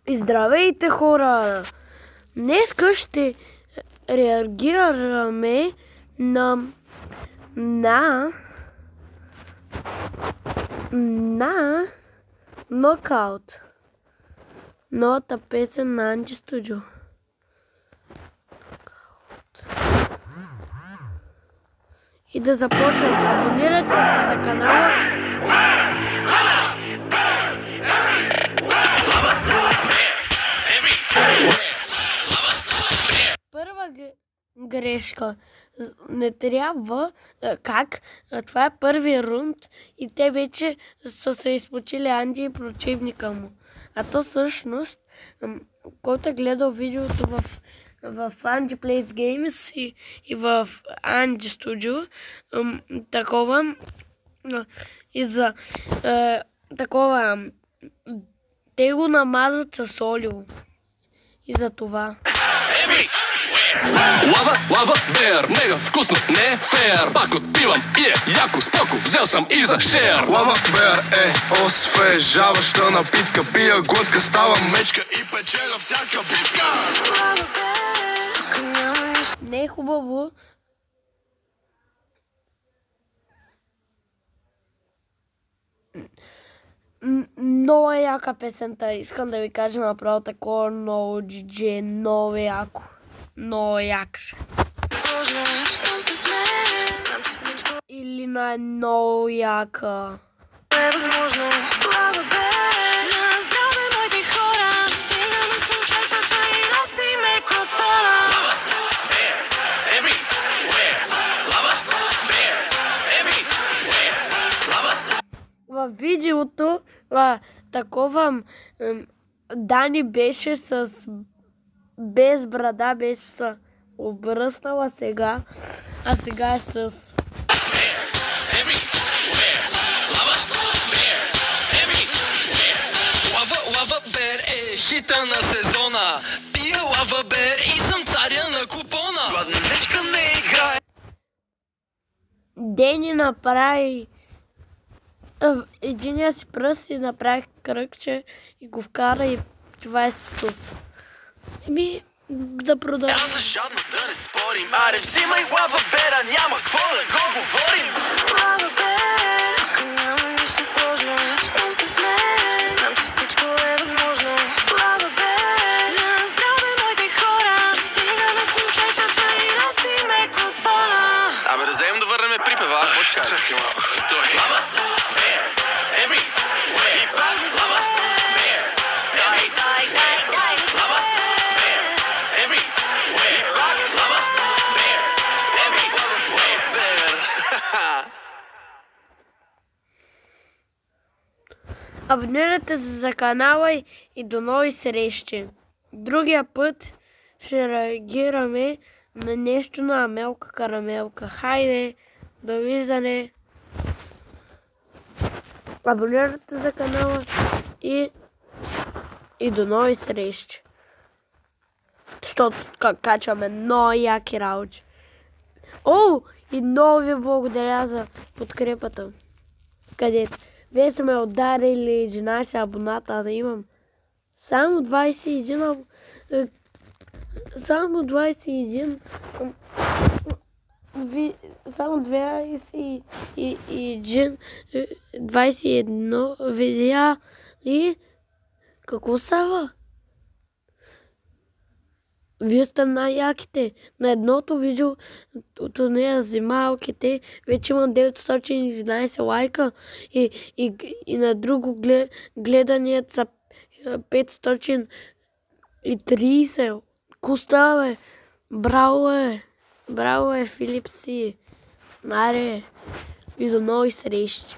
И здравейте, хора! Днеска ще реагираме на Knockout. Новата песен на Anji Studio. И да започваме. Абонирайте се за канала. Първа грешка. Не трябва. Как? Това е първи рунд и те вече са се изпочили Анди и противника му. А то всъщност, който е гледал видеото в Anji Plays Games и в Anji Studio, такова и за такова те го намазват с олио и за това. Лава, бер, мега вкусно, не фер. Пак отпивам и е яко, споко, взел съм и за шер. Лава бер е освежаваща напитка. Пия глътка, става мечка и печеля всяка битка. Не е хубаво. Много е яка песента. Искам да ви кажа направо такова много джидже, много яко. Много як. Или на много яка. В видеото такова Дани беше без брада, беше се обръснала сега, а сега е с... Лава бер е хита на сезона. Пия лава бер и съм царя на купона. Гладна мечка не играе. Дени направи единия си пръст и направи кръгче и го вкара и това е с... да продължим. Аз за жадно да не спорим. Аре, взимай лава бера, няма какво да го говорим. Лава бер, тук няма нищо сложно. Щом сте с мен, знам, че всичко е възможно. Лава бер, на здраве, моите хора. Стигаме с момчетата и носиме купона. Абе, да вземем да върнем припева, какво ще чакай малко? Стой. Лава бер, everywhere. И пак лава бер, дай. Лава бер, everywhere. И пак лава бер, everywhere. Абонирайте се за канала и до нови срещи. Другия път ще реагираме на нещо на Амелка Карамелка. Хайде, довиждане. Абонирайте за канала и до нови срещи. Защото качваме много яки работи. О, и много ви благодаря за подкрепата. Където вие сте ме ударили 11 абоната, а да имам само 21 само 21 само 21 видеа и какво става? Вие сте най-яките. На едното видео от нея за малките вече имам 911 лайка и на друго гледаният са 530. Куста, бе! Браво е, Филип Си. Маре, и до нови срещи.